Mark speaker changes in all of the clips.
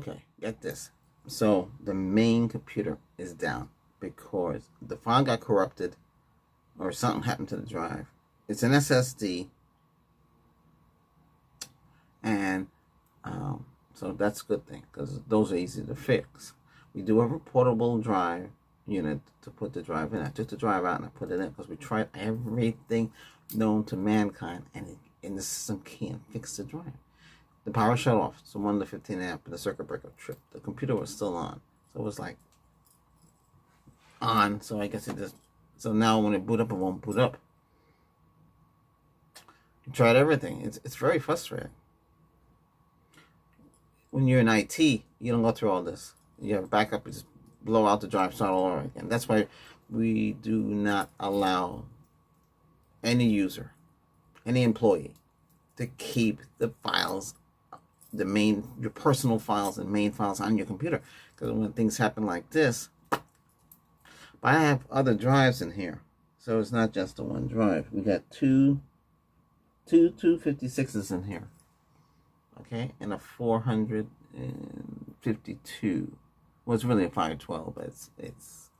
Speaker 1: Okay, get this. So the main computer is down because the file got corrupted or something happened to the drive. It's an SSD, and so that's a good thing because those are easy to fix. We do have a portable drive unit to put the drive in. I took the drive out and I put it in because we tried everything known to mankind, and the system can't fix the drive. The power shut off, so 1 to 15 amp, and the circuit breaker tripped. The computer was still on, so it was like on. So I guess it just. So now when it boot up, it won't boot up. You tried everything. It's very frustrating. When you're in IT, you don't go through all this. You have a backup, you just blow out the drive, start all over again. That's why we do not allow any user, any employee, to keep the files, your personal files and main files on your computer. Because when things happen like this, but I have other drives in here, so it's not just the one drive. We got two 256s in here. Okay, and a 452. Well, it's really a 512, but it's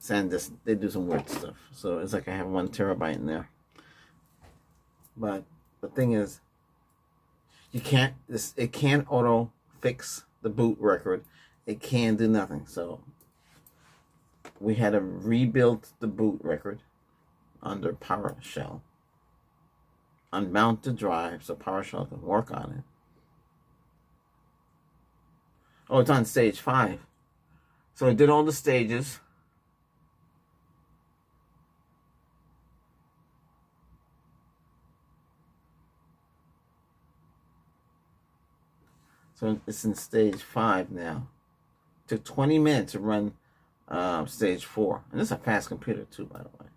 Speaker 1: SanDisk. They do some weird stuff, so it's like I have 1 terabyte in there. But the thing is, it can't auto fix the boot record. It can't do nothing. So we had to rebuild the boot record under PowerShell, unmount the drive so PowerShell can work on it. Oh, it's on stage 5. So I did all the stages. So it's in stage 5 now. It took 20 minutes to run stage 4. And this is a fast computer too, by the way.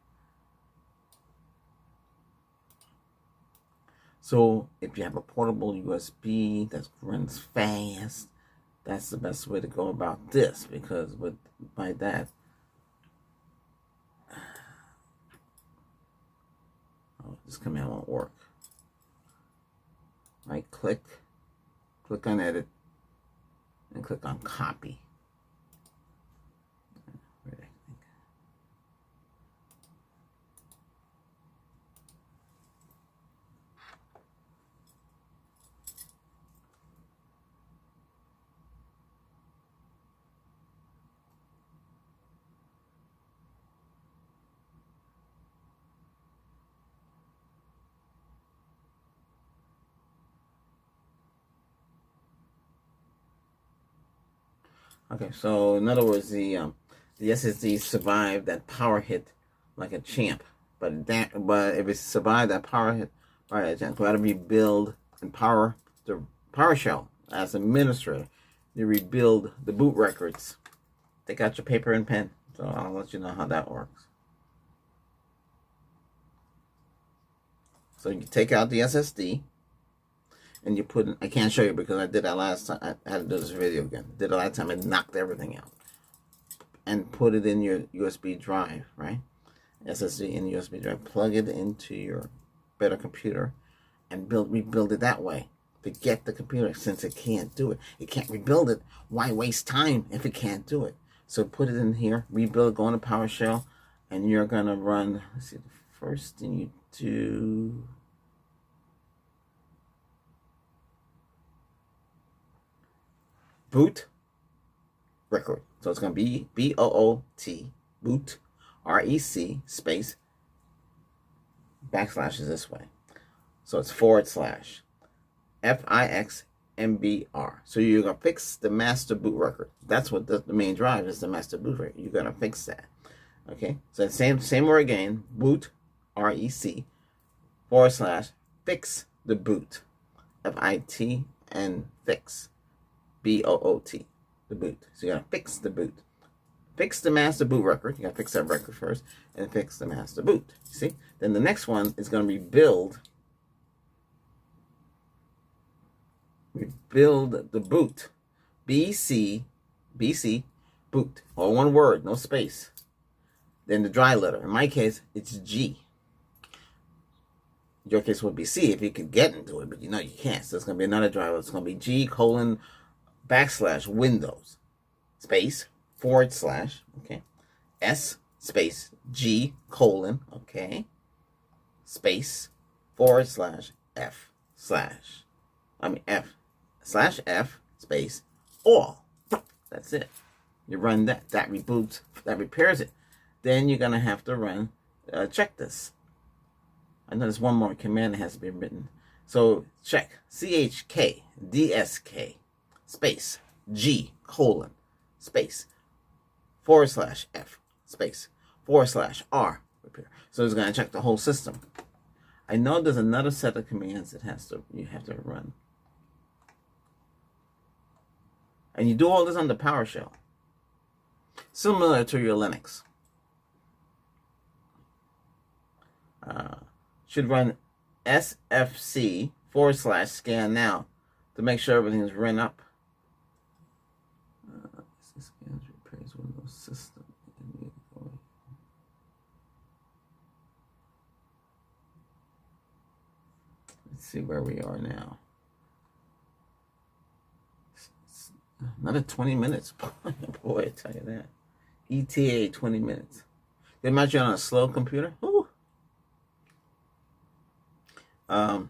Speaker 1: So if you have a portable USB that runs fast, that's the best way to go about this, because by that, this command won't work. Right click on edit, and click on copy. Okay, so in other words, the SSD survived that power hit like a champ, but if it survived that power hit, right, we got to rebuild and the PowerShell as administrator. You rebuild the boot records. Take out your paper and pen, so I'll let you know how that works. So you take out the SSD. And you put in, I can't show you because I did that last time. I had to do this video again. Did it last time. I knocked everything out. And put it in your USB drive, right? SSD in the USB drive. Plug it into your better computer and rebuild it that way. To get the computer, since it can't do it. It can't rebuild it. Why waste time if it can't do it? So put it in here, rebuild it, go into PowerShell, and you're going to run, let's see, the first thing you do. Boot record. So it's going to be B-O-O-T, boot, R-E-C, space, backslash is this way. So it's / F-I-X-M-B-R. So you're going to fix the master boot record. That's what the main drive is, the master boot record. You're going to fix that. Okay? So same word again, boot, R-E-C, / fix the boot, F-I-T, and fix. B-O-O-T, the boot. So you gotta fix the boot. Fix the master boot record. You gotta fix that record first, and fix the master boot. See? Then the next one is gonna rebuild the boot. B-C, boot. All one word, no space. Then the dry letter. In my case, it's G. Your case would be C if you could get into it, but you know you can't. So it's gonna be another dry letter. It's gonna be G : backslash Windows space / okay, S space G colon, okay, space / F slash, F/F space all. That's it. You run that. That reboots. That repairs it. Then you're gonna have to run check this. I know there's one more command that has to be written. So check CHKDSK space G colon space / F space / R repair. So it's gonna check the whole system. I know there's another set of commands that you have to run. And you do all this on the PowerShell. Similar to your Linux. Should run SFC / scan now to make sure everything's run up. Scans repairs Windows system. Let's see where we are now. Another 20 minutes. Boy, I tell you that. ETA 20 minutes. Can you imagine on a slow computer? Ooh. Yeah.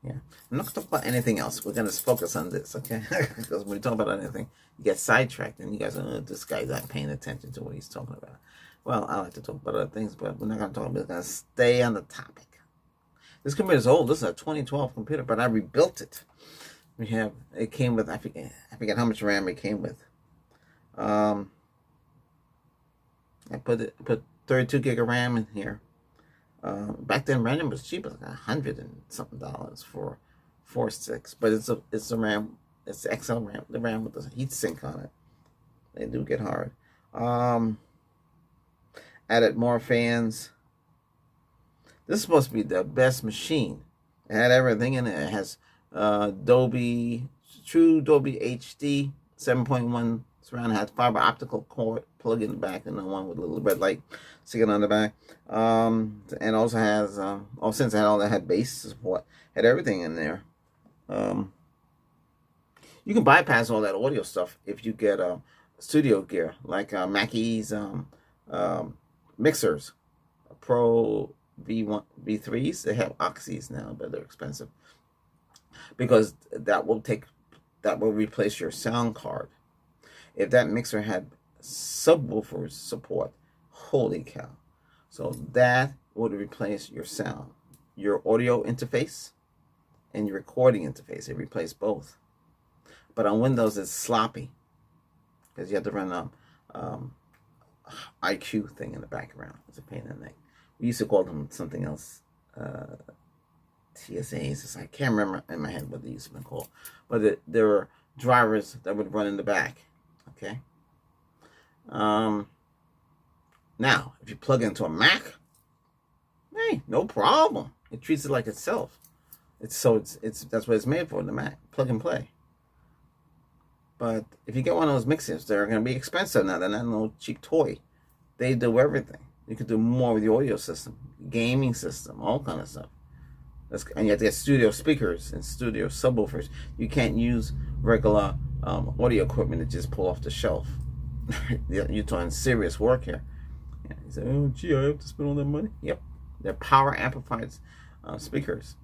Speaker 1: I'm not going to talk about anything else. We're going to focus on this, okay? Because when we talk about anything, you get sidetracked and you guys are, this guy's not paying attention to what he's talking about. Well, I like to talk about other things, but we're not going to talk about it. We're going to stay on the topic. This computer is old. This is a 2012 computer, but I rebuilt it. It came with, I forget how much RAM it came with. I put 32 gig of RAM in here. Back then, RAM was cheap. It was like $100 and something for 4 sticks. But it's the RAM. It's the XL RAM. The RAM with the heat sink on it. They do get hard. Added more fans. This is supposed to be the best machine. It had everything in it. It has true Dolby HD 7.1 surround. It has fiber optical cord plug in the back, and the one with a little red light sticking on the back. And also has since it had all that, had bass support, had everything in there. You can bypass all that audio stuff if you get studio gear like Mackey's mixers, Pro V1 V3s. They have Oxys now, but they're expensive because that will replace your sound card. If that mixer had subwoofer support, holy cow! So that would replace your sound, your audio interface, and your recording interface. It replaced both. But on Windows, it's sloppy because you have to run IQ thing in the background. It's a pain in the neck. We used to call them something else, TSAs. I can't remember in my head what they used to be called. But there were drivers that would run in the back. Okay. Now, if you plug it into a Mac, hey, no problem. It treats it like itself. That's what it's made for, the Mac. Plug and play. But if you get one of those mixers, they're going to be expensive now. They're not no cheap toy. They do everything. You can do more with the audio system, gaming system, all kind of stuff. And you have to get studio speakers and studio subwoofers. You can't use regular audio equipment to just pull off the shelf. You're doing serious work here. Yeah, you say, oh, gee, I have to spend all that money? Yep. They're power amplified speakers.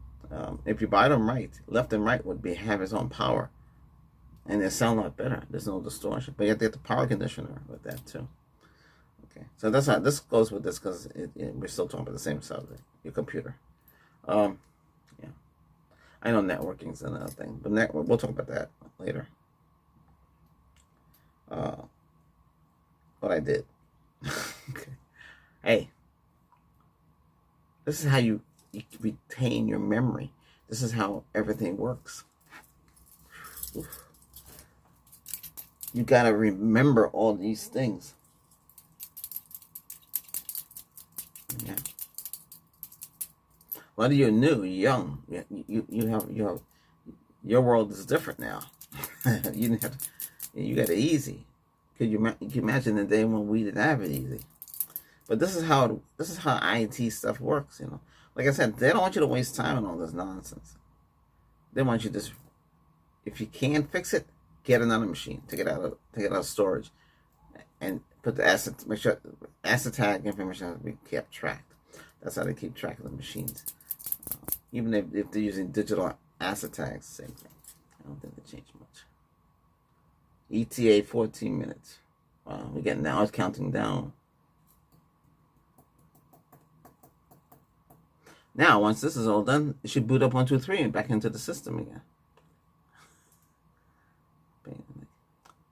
Speaker 1: If you buy them right, left and right would have its own power. And they sound a lot better. There's no distortion. But you have to get the power conditioner with that too. Okay. So that's how this goes with this, because we're still talking about the same subject, your computer. Yeah. I know networking is another thing, but we'll talk about that later. What I did. Okay. Hey, this is how you retain your memory. This is how everything works. Oof. You gotta remember all these things. Yeah. A lot of you are new, young. You have your world is different now. You got it easy. Could you imagine the day when we didn't have it easy? But this is how IT stuff works. You know, like I said, they don't want you to waste time on all this nonsense. They want you to just, If you can't fix it, get another machine. Take it out of storage, and put the asset. Make sure asset tag information has to be kept tracked. That's how they keep track of the machines. Even if they're using digital asset tags, same thing. I don't think they changed much. ETA 14 minutes. Wow, we're getting now. It's counting down. Now, once this is all done, it should boot up 1, 2, 3 and back into the system again. Pain in the neck.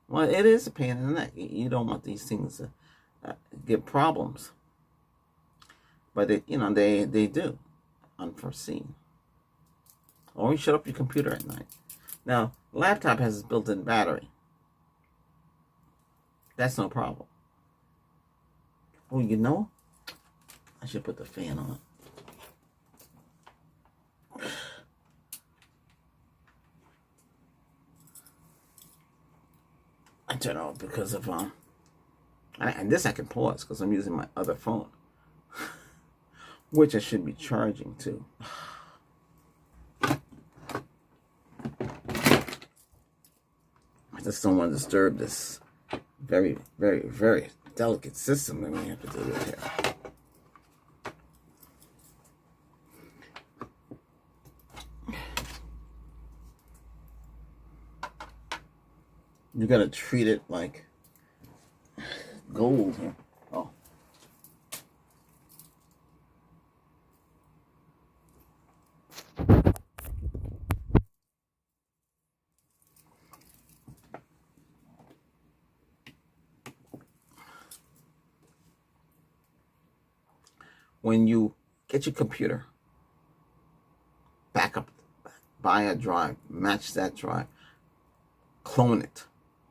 Speaker 1: Well, it is a pain in the neck. You don't want these things to get problems, but they do, unforeseen. Or you shut up your computer at night. Now, laptop has its built-in battery. That's no problem. Oh, I should put the fan on. I turn it off because of and this I can pause because I'm using my other phone, which I should be charging too. I just don't want to disturb this very, very, very delicate system that we have to deal with here. You gotta treat it like gold here. Oh. When you get your computer, back up, buy a drive, match that drive, clone it,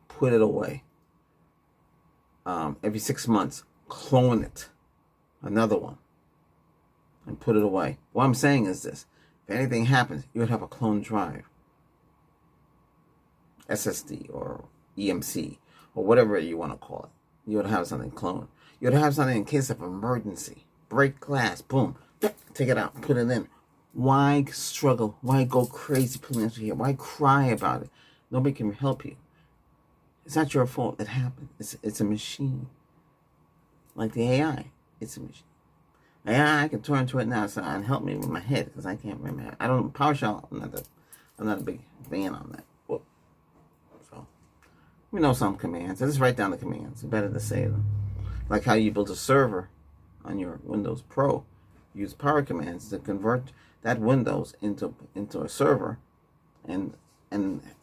Speaker 1: put it away. Every 6 months, clone it, another one, and put it away. What I'm saying is this: if anything happens, you would have a clone drive, SSD or EMC or whatever you want to call it. You would have something cloned. You would have something in case of emergency. Break glass, boom, take it out, put it in. Why struggle? Why go crazy putting it here? Why cry about it? Nobody can help you. It's not your fault. It happened. It's a machine. Like the AI, it's a machine. AI, I can turn to it now and help me with my head because I can't remember. I don't PowerShell. I'm not a big fan on that. Well, so we know some commands. I just write down the commands. It's better to say them. Like how you build a server on your Windows Pro, use power commands to convert that Windows into a server, and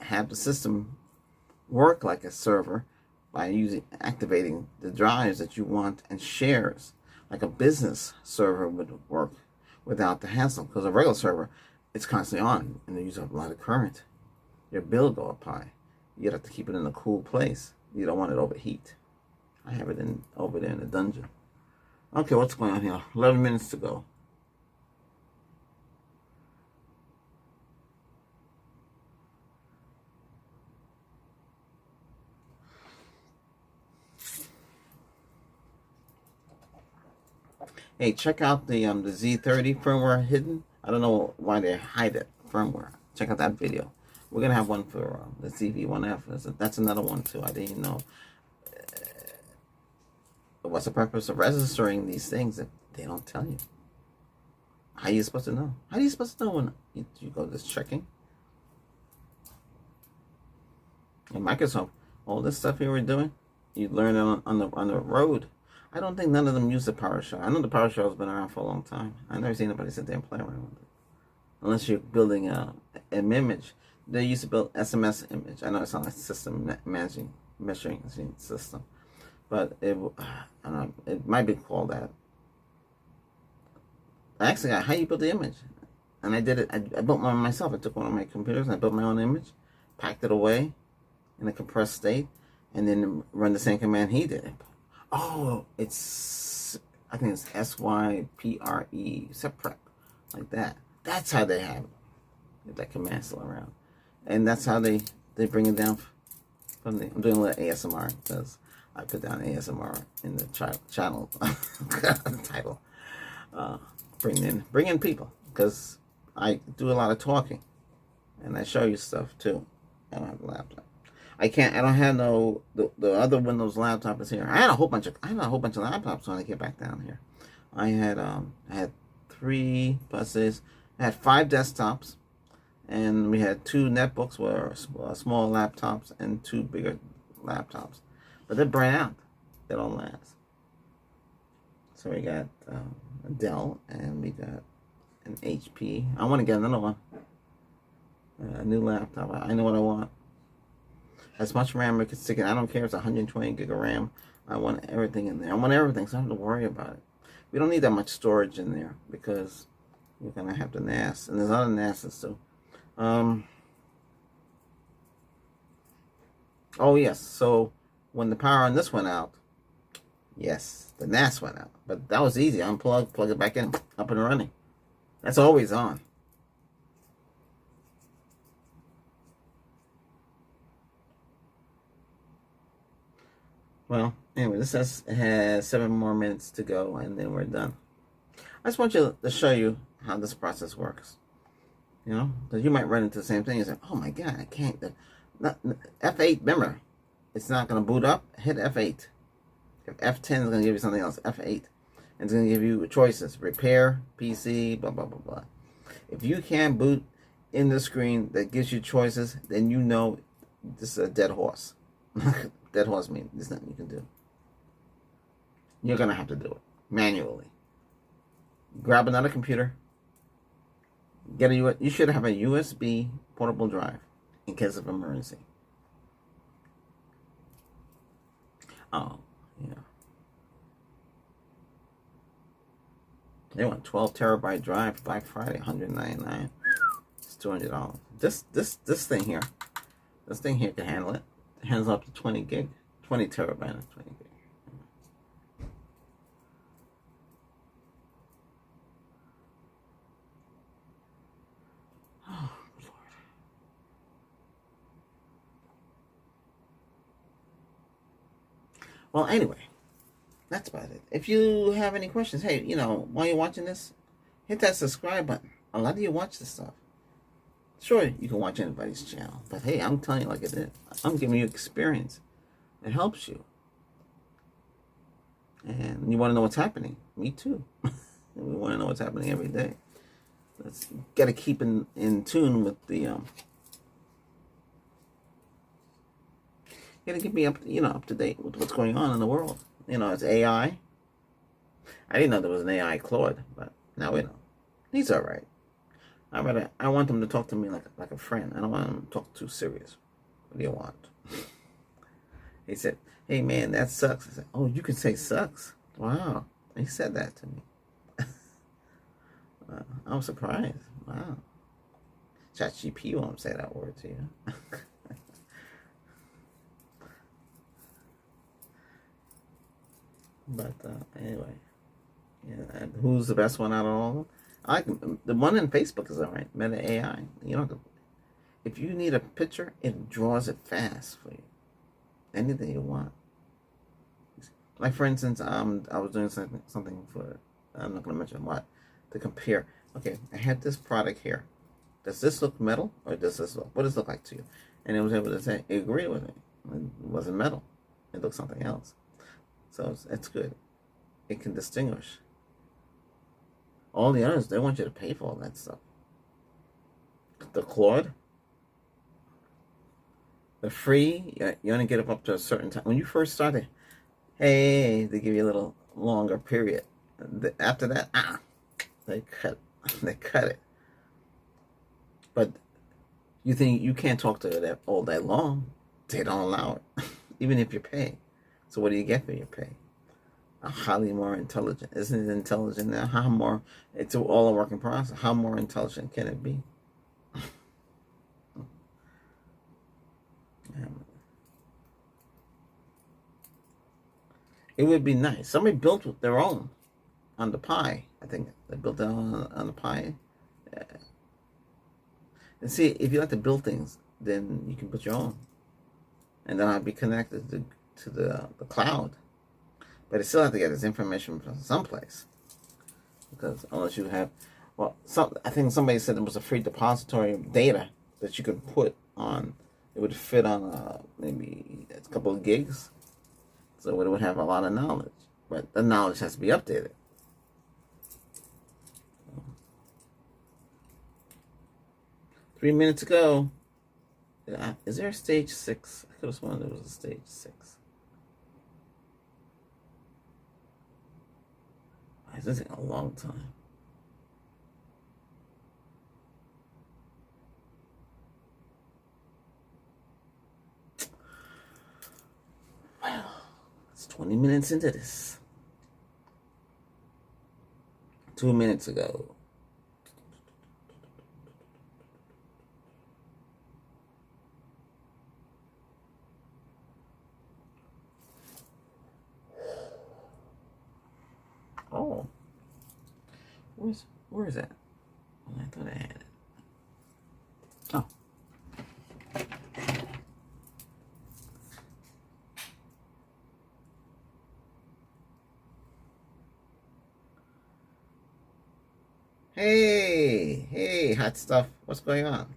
Speaker 1: have the system work like a server by activating the drives that you want and shares, like a business server would work without the hassle. Because a regular server, it's constantly on and they use up a lot of current. Your bill go up high. You have to keep it in a cool place. You don't want it overheat. I have it over there in the dungeon. Okay, what's going on here? 11 minutes to go. Hey, check out the Z30 firmware hidden. I don't know why they hide it, firmware. Check out that video. We're going to have one for the ZV-1F. That's another one too. I didn't know. What's the purpose of registering these things if they don't tell you? How are you supposed to know? How are you supposed to know when you go this checking? In Microsoft, all this stuff here we're doing, you learn it on the road. I don't think none of them use the PowerShell. I know the PowerShell has been around for a long time. I've never seen anybody sit there and play around with it. Unless you're building an image. They used to build SMS image. I know it's not a system measuring system. But I don't know, it might be called that. I actually got how you build the image. And I did it. I built one myself. I took one of my computers and I built my own image, packed it away in a compressed state, and then run the same command he did. Oh, I think it's SYPRE, seprep, like that. That's how they have it. Get that command still around. And that's how they bring it down from I'm doing a little ASMR because I put down ASMR in the channel title. Bring in people because I do a lot of talking and I show you stuff too. I don't have a laptop. I can't. I don't have no the other Windows laptop is here. I had a whole bunch of laptops when I get back down here. I had 3 buses. I had 5 desktops, and we had 2 netbooks, were small laptops, and 2 bigger laptops. But they burn out. They don't last. So we got a Dell, and we got an HP. I want to get another one. A new laptop. I know what I want. As much RAM I can stick in. I don't care if it's 120 gig of RAM. I want everything in there. I want everything, so I don't have to worry about it. We don't need that much storage in there because we're going to have the NAS. And there's other NASs too. Oh, yes. So when the power on this went out, yes, the NAS went out. But that was easy. Unplug, plug it back in, up and running. That's always on. Well, anyway, this has 7 more minutes to go, and then we're done. I just want you to show you how this process works. You know, because you might run into the same thing. You say, "Oh my God, I can't." F8. Remember, it's not going to boot up. Hit F8. If F10 is going to give you something else, F8, and it's going to give you choices: repair, PC, blah blah blah blah. If you can't boot in the screen that gives you choices, then you know this is a dead horse. Dead horse means there's nothing you can do. You're going to have to do it manually. Grab another computer. You should have a USB portable drive in case of emergency. Oh, yeah. They want 12 terabyte drive Black Friday, $199. It's $200. This thing here. This thing here can handle it. It handles up to 20 gig. 20 terabyte, 20 gig. Oh, Lord. Well, anyway, that's about it. If you have any questions, hey, you know, while you're watching this, hit that subscribe button. A lot of you watch this stuff. Sure, you can watch anybody's channel, but hey, I'm telling you like it is. I'm giving you experience. It helps you. And you want to know what's happening. Me too. We want to know what's happening every day. Let's got to keep in tune with the you got to keep me up to date with what's going on in the world. You know, it's AI. I didn't know there was an AI Claude, but now we know. He's all right. I want him to talk to me like a friend. I don't want him to talk too serious. What do you want? He said, "Hey man, that sucks." I said, "Oh, you can say sucks? Wow." He said that to me. I was surprised. Wow. ChatGPT won't say that word to you. But anyway, yeah. Who's the best one out of all of them? I like the one in Facebook is alright. Meta AI. You know, if you need a picture, it draws it fast for you. Anything you want. Like for instance, I was doing something for, I'm not going to mention what, to compare. Okay, I had this product here. Does this look metal or does this look? What does it look like to you? And it was able to say it agreed with me. It wasn't metal. It looked something else. So it's good. It can distinguish. All the others, they want you to pay for all that stuff. The Claude, the free, you only get up to a certain time. When you first started, hey, they give you a little longer period. After that, they cut it. But you think you can't talk to it all day long? They don't allow it, even if you pay. So what do you get for your pay? Highly more intelligent. Isn't it intelligent now? How more? It's all a working process. How more intelligent can it be? It would be nice. Somebody built their own on the Pi. I think they built it on the Pi. Yeah. And see, if you like to build things, then you can put your own, and then I'll be connected to the cloud. But it still have to get its information from someplace, because unless you have, I think somebody said there was a free depository of data that you could put on it would fit on maybe a couple of gigs. So it would have a lot of knowledge. But the knowledge has to be updated. 3 minutes ago. Is there a stage 6? I could have sworn there was a stage 6. It's been taking a long time. Well, it's 20 minutes into this. 2 minutes ago. Oh. Where is that? Oh, I thought I had it. Oh. Hey, hot stuff. What's going on?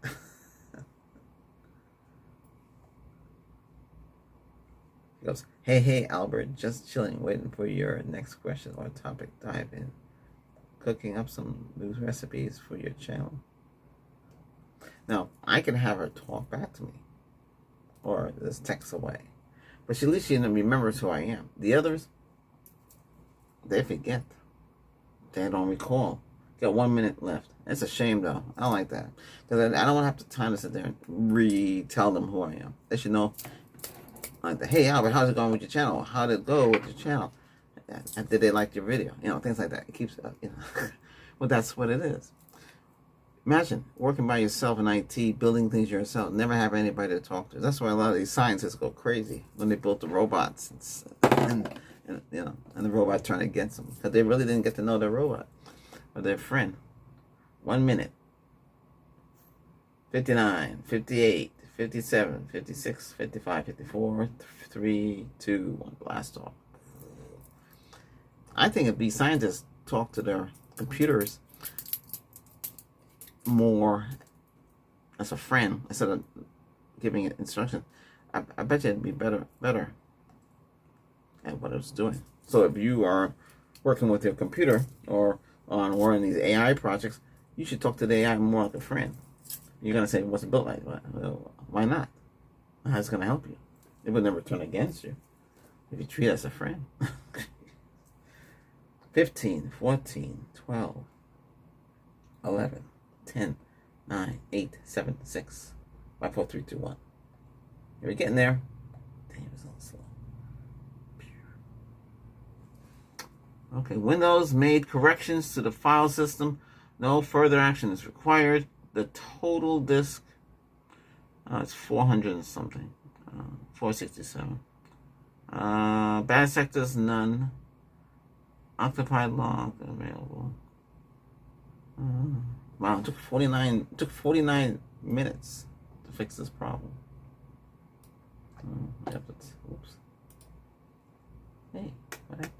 Speaker 1: He goes, hey, Albert, just chilling, waiting for your next question or topic. Dive in. Cooking up some new recipes for your channel. Now, I can have her talk back to me, or just text away. But at least she remembers who I am. The others, they forget. They don't recall. Got 1 minute left. It's a shame, though. I don't like that. Because I don't want to have the time to sit there and retell them who I am. They should know, like, hey, Albert, how's it going with your channel? How did it go with your channel? Did they like your video? You know, things like that. It keeps, well, that's what it is. Imagine working by yourself in IT, building things yourself, never have anybody to talk to. That's why a lot of these scientists go crazy when they built the robots and the robot turned against them. Because they really didn't get to know their robot or their friend. 1 minute. 59, 58, 57, 56, 55, 54, 3, 2, 1, blast off. I think if these scientists talk to their computers more as a friend instead of giving it instructions, I bet you it'd be better at what it's doing. So if you are working with your computer or on one of these AI projects, you should talk to the AI more like a friend. You're going to say, what's it built like? Well, why not? How's it going to help you? It would never turn against you if you treat it as a friend. 15, 14, 12, 11, 10, 9, 8, 7, 6, 5, 4, 3, 2, 1. You're getting there. Damn, it's a little slow. Okay, Windows made corrections to the file system. No further action is required. The total disk, it's 400 and something. 467. Bad sectors, none. Occupied log available. Wow, it took 49 minutes to fix this problem. Yep, oops. Hey, what happened?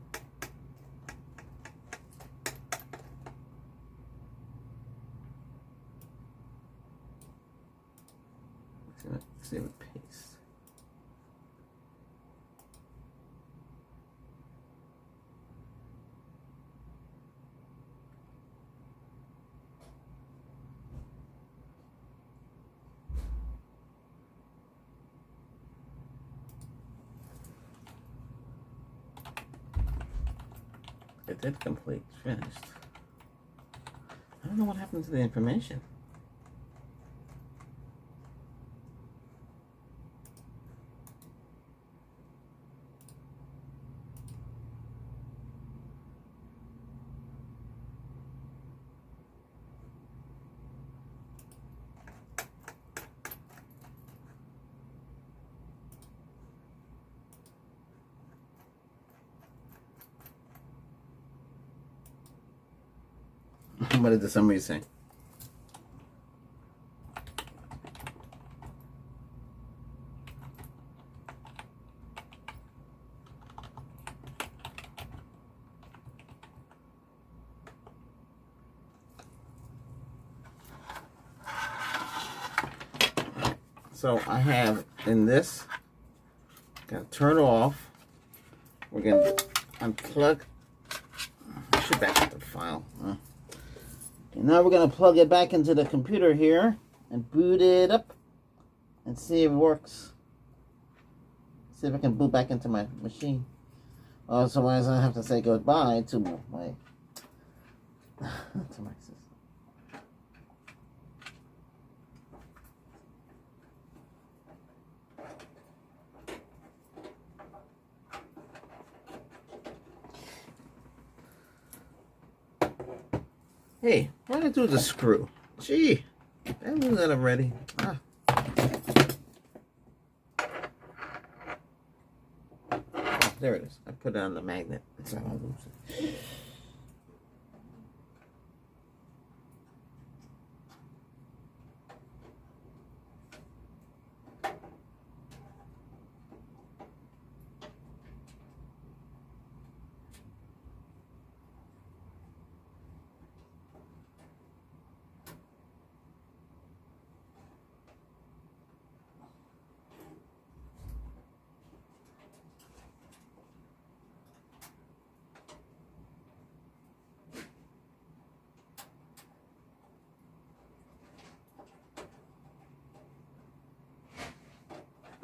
Speaker 1: Let's see what paste. It did complete, finished. I don't know what happened to the information. What did the summary say? So I have in this, gonna turn off. We're gonna unplug. I should back up the file. And now we're gonna plug it back into the computer here and boot it up and see if it works. See if I can boot back into my machine. Otherwise, I have to say goodbye to my system. Hey, why did I do the screw? Gee, I knew that already. Ah. There it is. I put it on the magnet. That's how I lose it.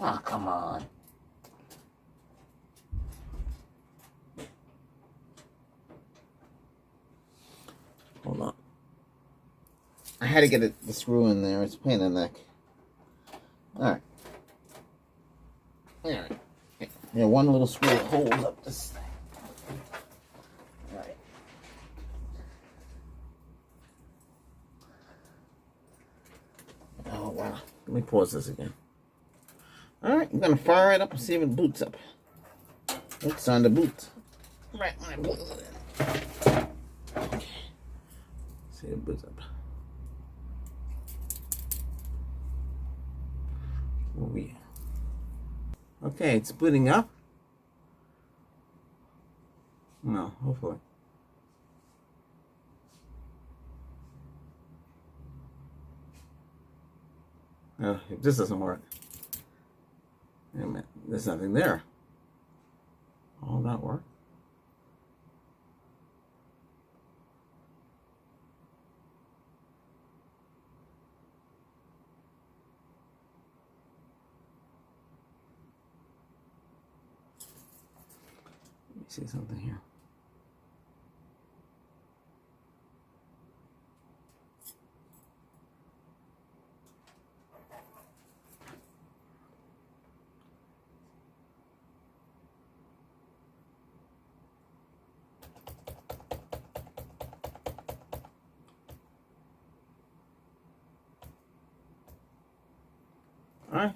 Speaker 1: Oh, come on. Hold on. I had to get the screw in there. It's a pain in the neck. Alright. Alright. Yeah, one little screw holds up this thing. Alright. Oh, wow. Let me pause this again. Alright, I'm going to fire it up and see if it boots up. It's on the boot. Right when I pull it in. Okay. See if it boots up. Oh, yeah. Okay, it's booting up. No, hopefully. Oh, if this doesn't work. Wait a minute, there's nothing there. All that work? Let me see something here. Alright.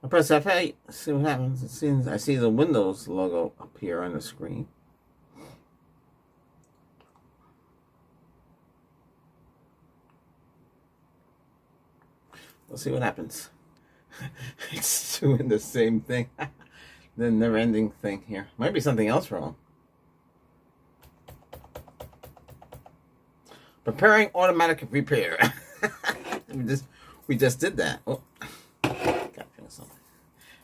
Speaker 1: I press F8, see what happens. It seems I see the Windows logo appear on the screen. We'll see what happens. It's doing the same thing. The never-ending thing here. Might be something else wrong. Preparing automatic repair. we just did that. Oh, got something.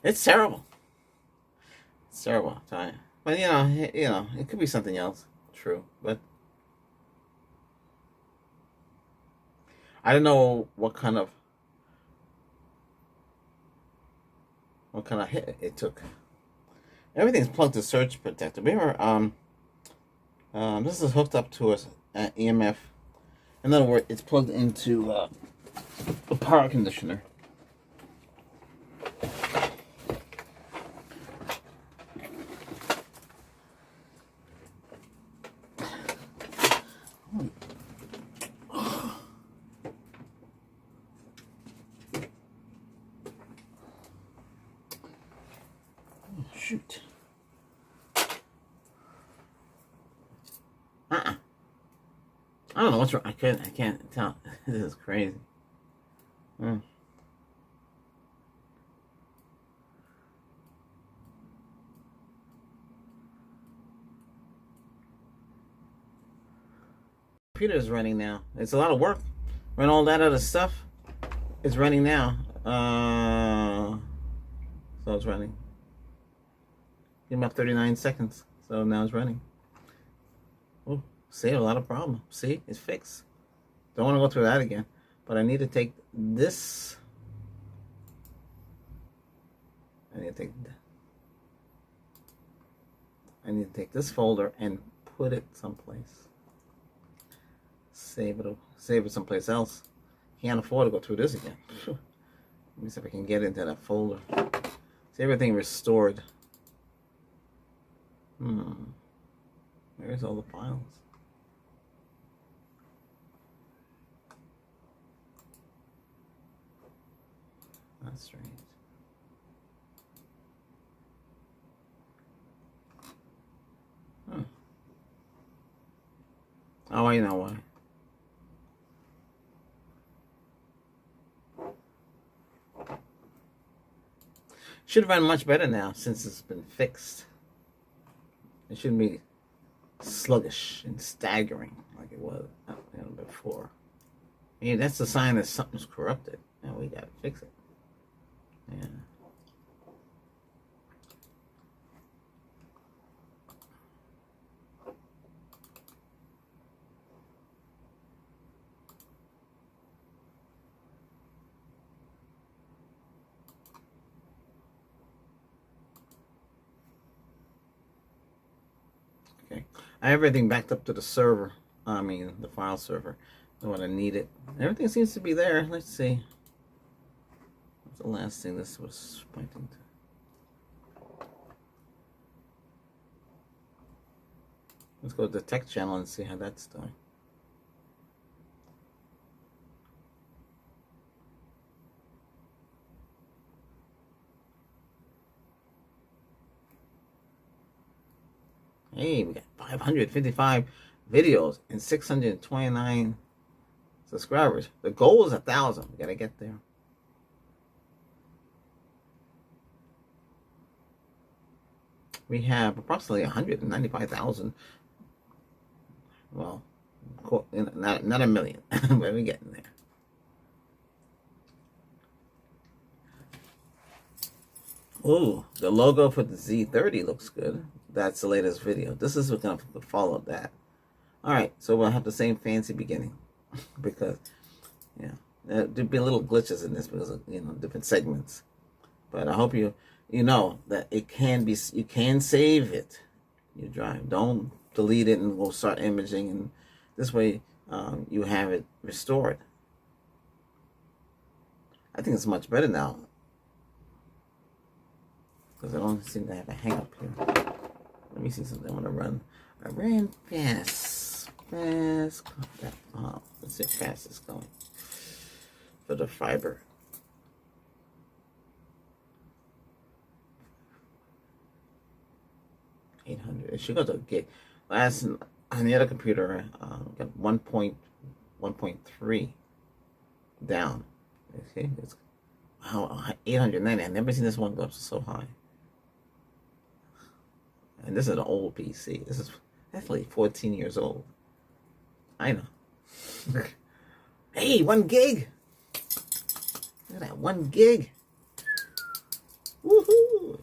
Speaker 1: It's terrible. It's terrible, I'm telling you. But you know, it could be something else. True, but I don't know what kind of hit it took. Everything's plugged to surge protector. Remember, this is hooked up to an EMF. In other words, it's plugged into a power conditioner. Shoot. I don't know what's wrong. I can't tell. This is crazy. Computer is running now. It's a lot of work. Run all that other stuff. It's running now. So it's running. Give me up 39 seconds. So now it's running. Oh, see, a lot of problem. See, it's fixed. Don't want to go through that again. But I need to take this. I need to take this folder and put it someplace. Save it someplace else. Can't afford to go through this again. Let me see if I can get into that folder. See, everything restored. Where's all the files? That's strange. Oh, I know why. Should run much better now since it's been fixed. It shouldn't be sluggish and staggering like it was before. Yeah, that's the sign that something's corrupted. Now we gotta fix it. Yeah. Okay. I have everything backed up to the server. I mean, the file server. When I need it. Everything seems to be there. Let's see. What's the last thing this was pointing to? Let's go to the tech channel and see how that's doing. Hey, we got 555 videos and 629 subscribers. The goal is 1,000. We gotta get there. We have approximately 195,000. Well, not a million, but we're getting there. Ooh, the logo for the Z30 looks good. That's the latest video. This is what's going to follow that. Alright, so we'll have the same fancy beginning. Because, yeah, there'll be little glitches in this because of, different segments. But I hope you know that it can be, you can save it. You drive. Don't delete it and go start imaging. And this way, you have it restored. I think it's much better now. Because I don't seem to have a hang up here. Let me see something. I want to run. I ran fast. Let's see how fast it's going. For the fiber. $800. It should go to a gig. Last on the other computer, got 1.3 down. Okay, it's wow, 890. I've never seen this one go up so high. And this is an old PC. This is definitely 14 years old. I know. Hey, 1 gig. Look at that, 1 gig. Woohoo!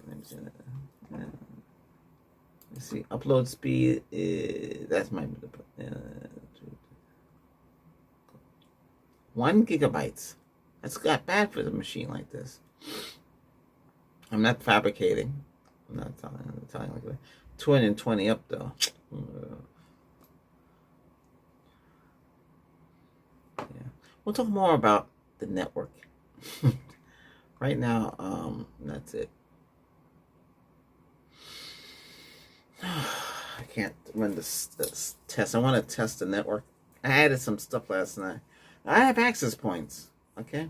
Speaker 1: Let's see. Upload speed is, that's my 1 gigabytes. That's not bad for a machine like this. I'm not fabricating. I'm not telling like that. 220 up though. Yeah. We'll talk more about the network. Right now, that's it. I can't run this test. I want to test the network. I added some stuff last night. I have access points, okay,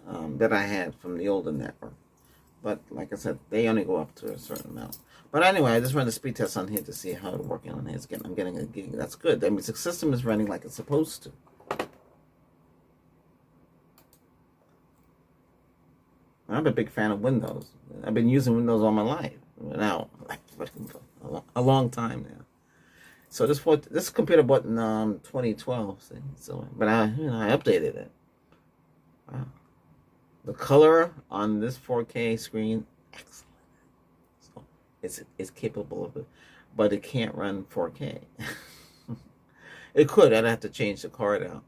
Speaker 1: that I had from the older network. But like I said, they only go up to a certain amount. But anyway, I just ran the speed test on here to see how it's working on here. I'm getting a gig. That's good. That means the system is running like it's supposed to. I'm a big fan of Windows. I've been using Windows all my life. Now, a long time now. So this computer bought in 2012. See? So, but I updated it. Wow. The color on this 4K screen, excellent. So it's capable of it, but it can't run 4K. It could. I'd have to change the card out.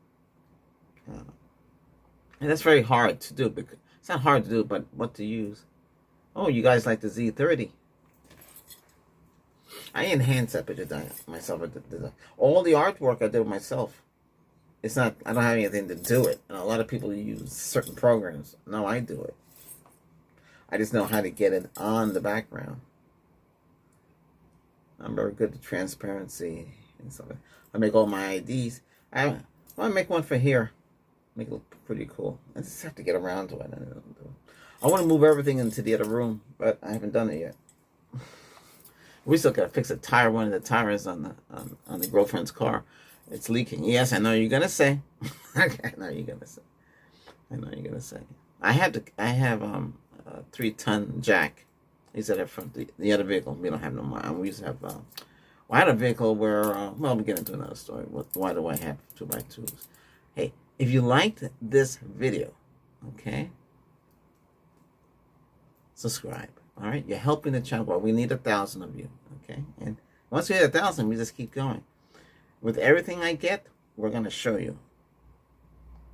Speaker 1: And that's very hard to do. Because it's not hard to do, but what to use. Oh, you guys like the Z30. I enhanced that picture myself. All the artwork I did myself. It's not, I don't have anything to do it. And a lot of people use certain programs. No, I do it. I just know how to get it on the background. I'm very good at transparency and stuff. I make all my IDs. I want to make one for here. Make it look pretty cool. I just have to get around to it. I want to move everything into the other room, but I haven't done it yet. We still got to fix a tire. One of the tires on the girlfriend's car. It's leaking. Yes, I know you're gonna say. I know you're gonna say. I know you're gonna say. I have a 3-ton jack. He said that from the other vehicle. We don't have no more. We used to have. Well, I had a vehicle where. Well, we'll get into another story. Why do I have 2x2s? Hey, if you liked this video, okay, subscribe. All right, you're helping the channel grow. We need 1,000 of you. Okay, and once we hit 1,000, we just keep going. With everything I get, we're going to show you.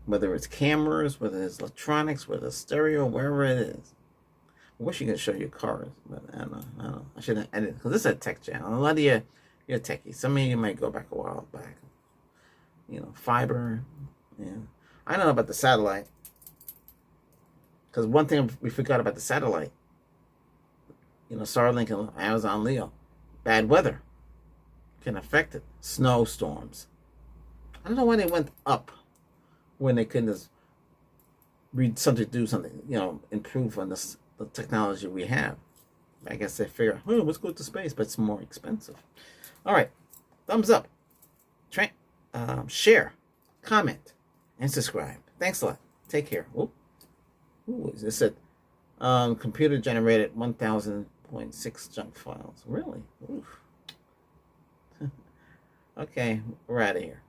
Speaker 1: Whether it's cameras, whether it's electronics, whether it's stereo, wherever it is. I wish you could show you cars, but I don't know. I shouldn't edit, because this is a tech channel. A lot of you're techies. Some of you might go back a while back. You know, fiber. Yeah. I don't know about the satellite. Because one thing we forgot about the satellite. You know, Starlink and Amazon Leo. Bad weather can affect it. Snowstorms. I don't know why they went up when they couldn't just read something, do something, you know, improve on the technology we have. I guess they figure, oh, let's go to space, but it's more expensive. All right, thumbs up, share, comment, and subscribe. Thanks a lot. Take care. Ooh, this said computer generated 1,000.6 junk files. Really? Oof. Okay, we're out of here.